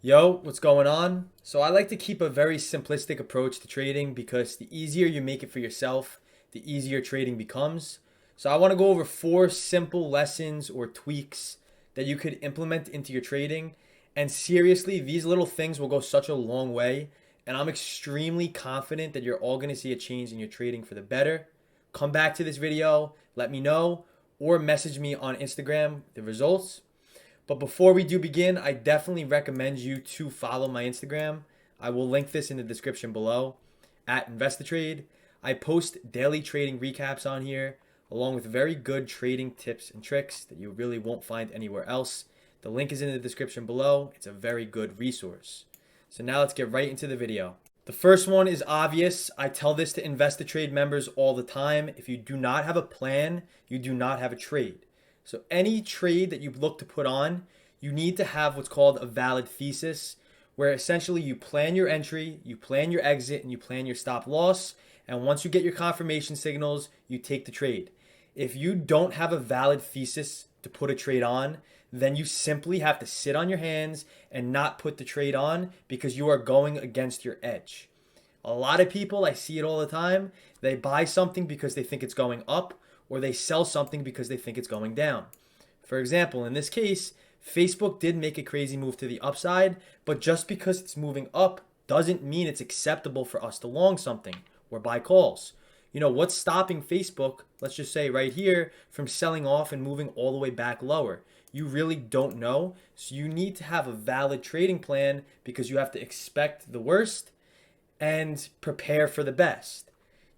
Yo, what's going on? So I like to keep a very simplistic approach to trading because the easier you make it for yourself, the easier trading becomes. So I want to go over four simple lessons or tweaks that you could implement into your trading. And seriously, these little things will go such a long way. And I'm extremely confident that you're all going to see a change in your trading for the better. Come back to this video, let me know, or message me on Instagram the results. But before we do begin, I definitely recommend you to follow my Instagram. I will link this in the description below at InvestiTrade. I post daily trading recaps on here, along with very good trading tips and tricks that you really won't find anywhere else. The link is in the description below. It's a very good resource. So now let's get right into the video. The first one is obvious. I tell this to InvestiTrade members all the time. If you do not have a plan, you do not have a trade. So any trade that you look to put on, you need to have what's called a valid thesis, where essentially you plan your entry, you plan your exit, and you plan your stop loss. And once you get your confirmation signals, you take the trade. If you don't have a valid thesis to put a trade on, then you simply have to sit on your hands and not put the trade on because you are going against your edge. A lot of people, I see it all the time, they buy something because they think it's going up, or they sell something because they think it's going down. For example, in this case, Facebook did make a crazy move to the upside, but just because it's moving up doesn't mean it's acceptable for us to long something or buy calls. What's stopping Facebook, let's just say right here, from selling off and moving all the way back lower? You really don't know. So you need to have a valid trading plan because you have to expect the worst and prepare for the best.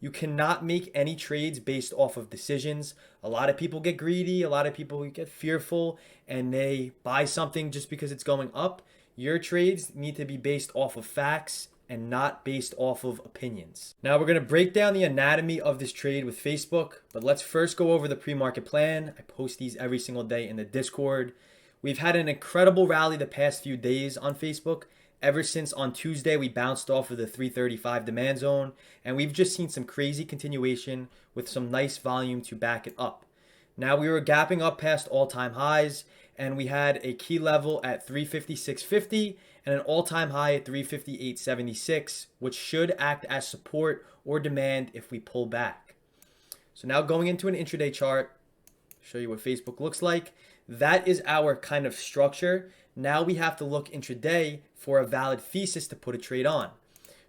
You cannot make any trades based off of decisions. A lot of people get greedy, a lot of people get fearful, and they buy something just because it's going up. Your trades need to be based off of facts and not based off of opinions. Now we're going to break down the anatomy of this trade with Facebook, but let's first go over the pre-market plan. I post these every single day in the Discord. We've had an incredible rally the past few days on Facebook. Ever since on Tuesday, we bounced off of the 335 demand zone, and we've just seen some crazy continuation with some nice volume to back it up. Now we were gapping up past all-time highs, and we had a key level at 356.50 and an all-time high at 358.76, which should act as support or demand if we pull back. So now going into an intraday chart, show you what Facebook looks like. That is our kind of structure. Now we have to look intraday for a valid thesis to put a trade on.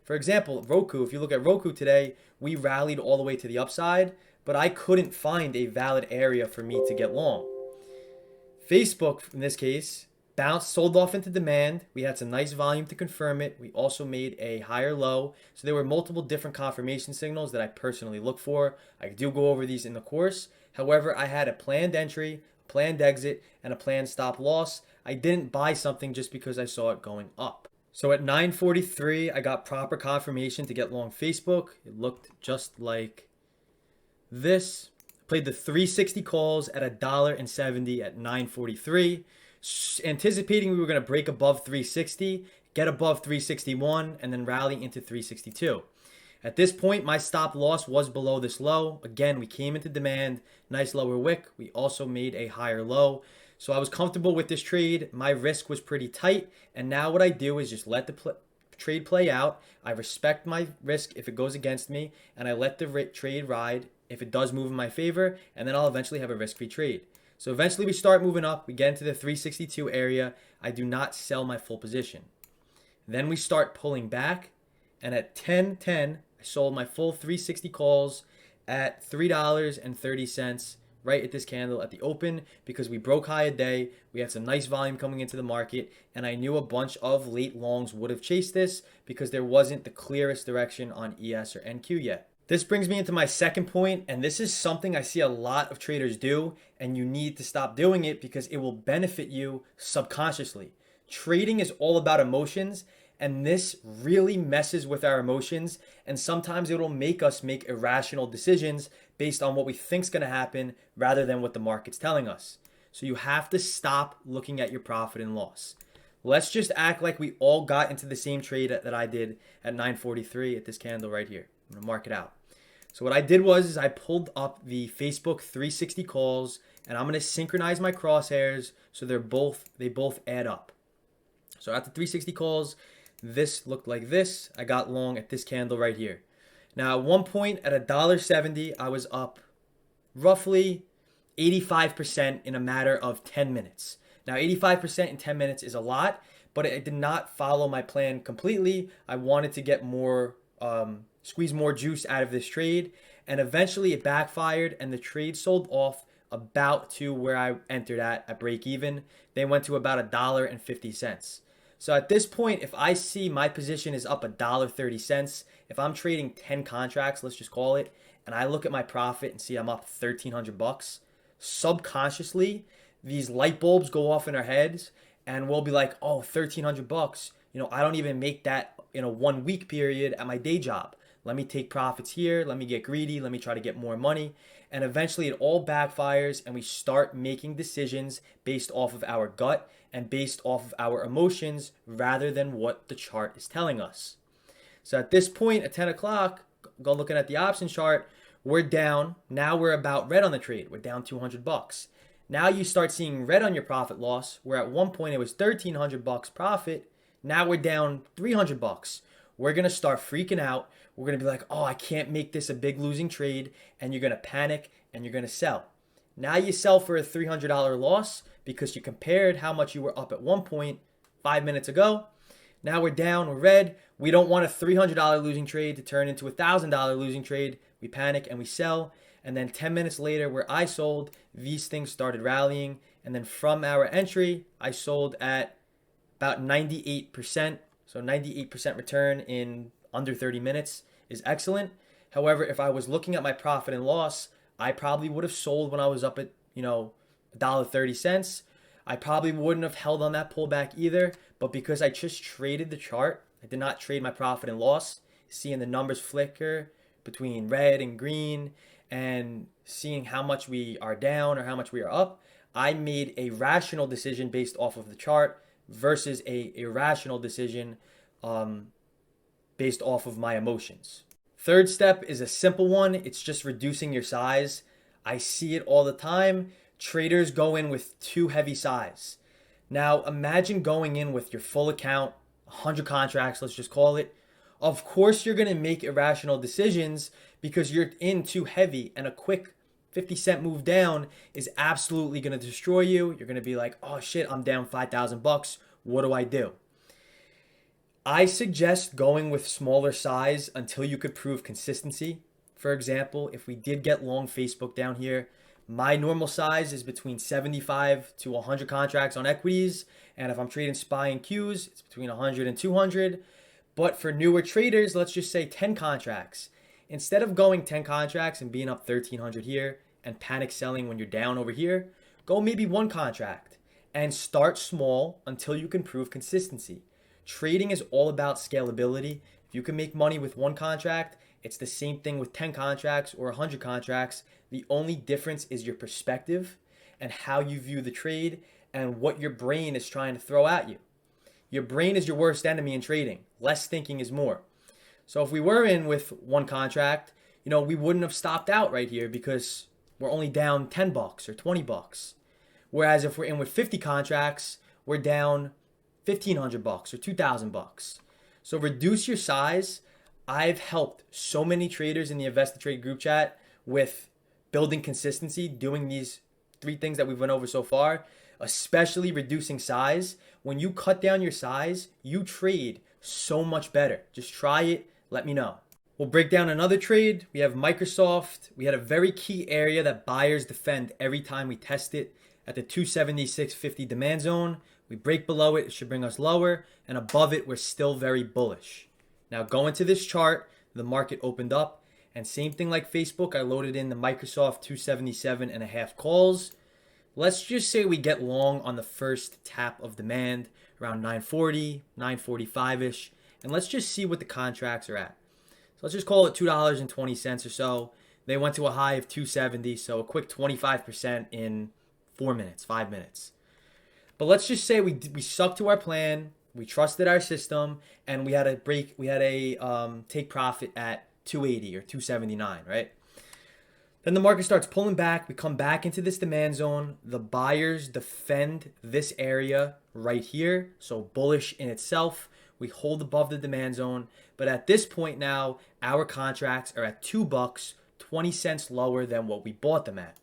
For example, Roku, if you look at Roku today, we rallied all the way to the upside, but I couldn't find a valid area for me to get long. Facebook, in this case, bounced, sold off into demand. We had some nice volume to confirm it. We also made a higher low. So there were multiple different confirmation signals that I personally look for. I do go over these in the course. However, I had a planned entry, a planned exit, and a planned stop loss. I didn't buy something just because I saw it going up. So at 9:43, I got proper confirmation to get long Facebook. It looked just like this. Played the 360 calls at $1.70 at 9:43, anticipating we were going to break above 360, get above 361, and then rally into 362. At this point, my stop loss was below this low. Again, we came into demand, nice lower wick. We also made a higher low. So I was comfortable with this trade. My risk was pretty tight. And now what I do is just let the trade play out. I respect my risk if it goes against me, and I let the trade ride if it does move in my favor, and then I'll eventually have a risk-free trade. So eventually we start moving up. We get into the 362 area. I do not sell my full position. Then we start pulling back, and at 10:10, I sold my full 360 calls at $3.30 right at this candle at the open because we broke high a day. We had some nice volume coming into the market, and I knew a bunch of late longs would have chased this because there wasn't the clearest direction on ES or NQ yet. This brings me into my second point, and this is something I see a lot of traders do, and you need to stop doing it because it will benefit you subconsciously. Trading is all about emotions, and this really messes with our emotions, and sometimes it will make us make irrational decisions based on what we think is going to happen rather than what the market's telling us. So you have to stop looking at your profit and loss. Let's just act like we all got into the same trade that I did at 9:43 at this candle right here. I'm gonna mark it out. So what I did was I pulled up the Facebook 360 calls, and I'm gonna synchronize my crosshairs so they both add up. So after 360 calls, this looked like this. I got long at this candle right here. Now at one point at $1.70, I was up roughly 85% in a matter of 10 minutes. Now 85% in 10 minutes is a lot, but it did not follow my plan completely. I wanted to get more, squeeze more juice out of this trade, and eventually it backfired and the trade sold off about to where I entered at break even. They went to about $1.50. So at this point, if I see my position is up $1.30, if I'm trading 10 contracts, let's just call it, and I look at my profit and see I'm up $1,300, subconsciously, these light bulbs go off in our heads and we'll be like, oh, $1,300, I don't even make that in a 1 week period at my day job. Let me take profits here. Let me get greedy. Let me try to get more money. And eventually it all backfires and we start making decisions based off of our gut and based off of our emotions rather than what the chart is telling us. So at this point at 10 o'clock, go looking at the option chart, we're down. Now we're about red on the trade. We're down $200. Now you start seeing red on your profit loss, where at one point it was $1,300 profit. Now we're down $300. We're going to start freaking out. We're going to be like, oh, I can't make this a big losing trade. And you're going to panic and you're going to sell. Now you sell for a $300 loss because you compared how much you were up at one point 5 minutes ago. Now we're down, we're red. We don't want a $300 losing trade to turn into a $1,000 losing trade. We panic and we sell. And then 10 minutes later, where I sold, these things started rallying. And then from our entry, I sold at about 98%. So 98% return in under 30 minutes is excellent. However, if I was looking at my profit and loss, I probably would have sold when I was up at, $1.30. I probably wouldn't have held on that pullback either. But because I just traded the chart, I did not trade my profit and loss, seeing the numbers flicker between red and green and seeing how much we are down or how much we are up, I made a rational decision based off of the chart versus a irrational decision based off of my emotions. Third step is a simple one. It's just reducing your size. I see it all the time. Traders go in with too heavy size. Now imagine going in with your full account, 100 contracts, let's just call it. Of course you're going to make irrational decisions because you're in too heavy, and a quick 50-cent move down is absolutely going to destroy you. You're going to be like, oh shit, I'm down $5,000. What do I do? I suggest going with smaller size until you could prove consistency. For example, if we did get long Facebook down here, my normal size is between 75 to 100 contracts on equities. And if I'm trading SPY and Qs, it's between 100 and 200. But for newer traders, let's just say 10 contracts. Instead of going 10 contracts and being up 1,300 here and panic selling when you're down over here, go maybe one contract and start small until you can prove consistency. Trading is all about scalability. If you can make money with one contract, it's the same thing with 10 contracts or 100 contracts. The only difference is your perspective and how you view the trade and what your brain is trying to throw at you. Your brain is your worst enemy in trading. Less thinking is more. So if we were in with one contract, we wouldn't have stopped out right here because we're only down $10 or $20. Whereas if we're in with 50 contracts, we're down $1,500 or $2,000. So reduce your size. I've helped so many traders in the Invest to Trade group chat with building consistency, doing these 3 things that we've went over so far, especially reducing size. When you cut down your size, you trade so much better. Just try it. Let me know. We'll break down another trade. We have Microsoft. We had a very key area that buyers defend every time we test it at the 276.50 demand zone. We break below it, it should bring us lower, and above it, we're still very bullish. Now going to this chart, the market opened up, and same thing like Facebook, I loaded in the Microsoft 277.5 calls. Let's just say we get long on the first tap of demand around 940, 945-ish. And let's just see what the contracts are at. So let's just call it $2.20 or so. They went to a high of 270, so a quick 25% in 4 minutes, 5 minutes. But let's just say we stuck to our plan, we trusted our system, and we had a take profit at 280 or 279, right? Then the market starts pulling back. We come back into this demand zone. The buyers defend this area right here. So bullish in itself. We hold above the demand zone. But at this point now, our contracts are at $2, 20 cents lower than what we bought them at.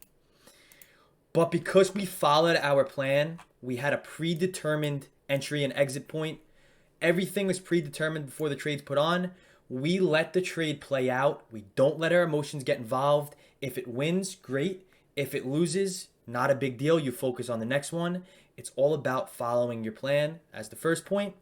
But because we followed our plan, we had a predetermined entry and exit point. Everything was predetermined before the trade's put on. We let the trade play out. We don't let our emotions get involved. If it wins, great. If it loses, not a big deal. You focus on the next one. It's all about following your plan as the first point.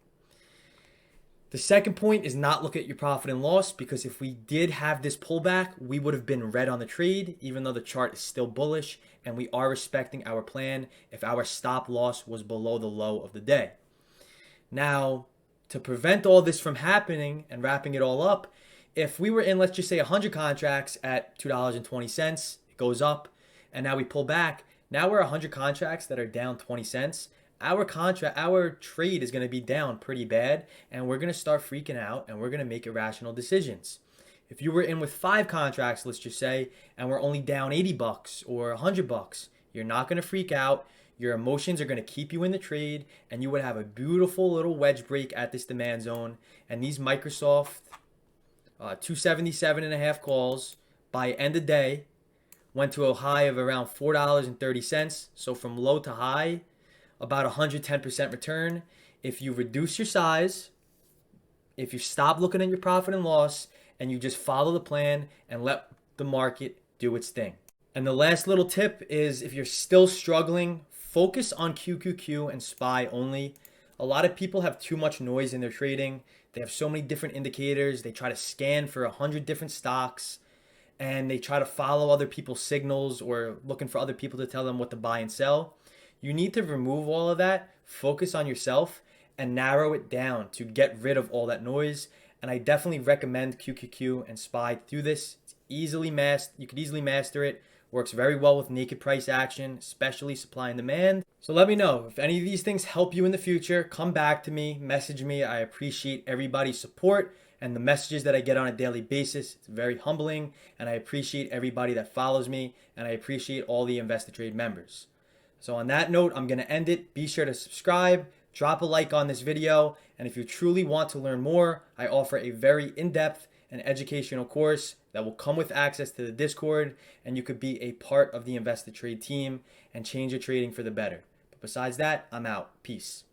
The second point is not look at your profit and loss, because if we did have this pullback, we would have been red on the trade, even though the chart is still bullish, and we are respecting our plan if our stop loss was below the low of the day. Now, to prevent all this from happening and wrapping it all up, if we were in, let's just say 100 contracts at $2.20, it goes up, and now we pull back. Now we're 100 contracts that are down 20 cents. Our trade is going to be down pretty bad, and we're going to start freaking out, and we're going to make irrational decisions. If you were in with 5 contracts, let's just say, and we're only down $80 or $100, you're not going to freak out. Your emotions are going to keep you in the trade, and you would have a beautiful little wedge break at this demand zone. And these Microsoft 277.5 calls by end of day went to a high of around $4.30. So from low to high, about 110% return. If you reduce your size, if you stop looking at your profit and loss, and you just follow the plan and let the market do its thing. And the last little tip is, if you're still struggling, focus on QQQ and SPY only. A lot of people have too much noise in their trading. They have so many different indicators. They try to scan for 100 different stocks, and they try to follow other people's signals or looking for other people to tell them what to buy and sell. You need to remove all of that, focus on yourself, and narrow it down to get rid of all that noise. And I definitely recommend QQQ and SPY to do this. It's you could easily master it. Works very well with naked price action, especially supply and demand. So let me know if any of these things help you in the future. Come back to me, message me. I appreciate everybody's support and the messages that I get on a daily basis. It's very humbling, and I appreciate everybody that follows me, and I appreciate all the Investor members. So on that note, I'm going to end it. Be sure to subscribe, drop a like on this video, and if you truly want to learn more, I offer a very in-depth and educational course that will come with access to the Discord, and you could be a part of the Investor team and change your trading for the better. But besides that, I'm out. Peace.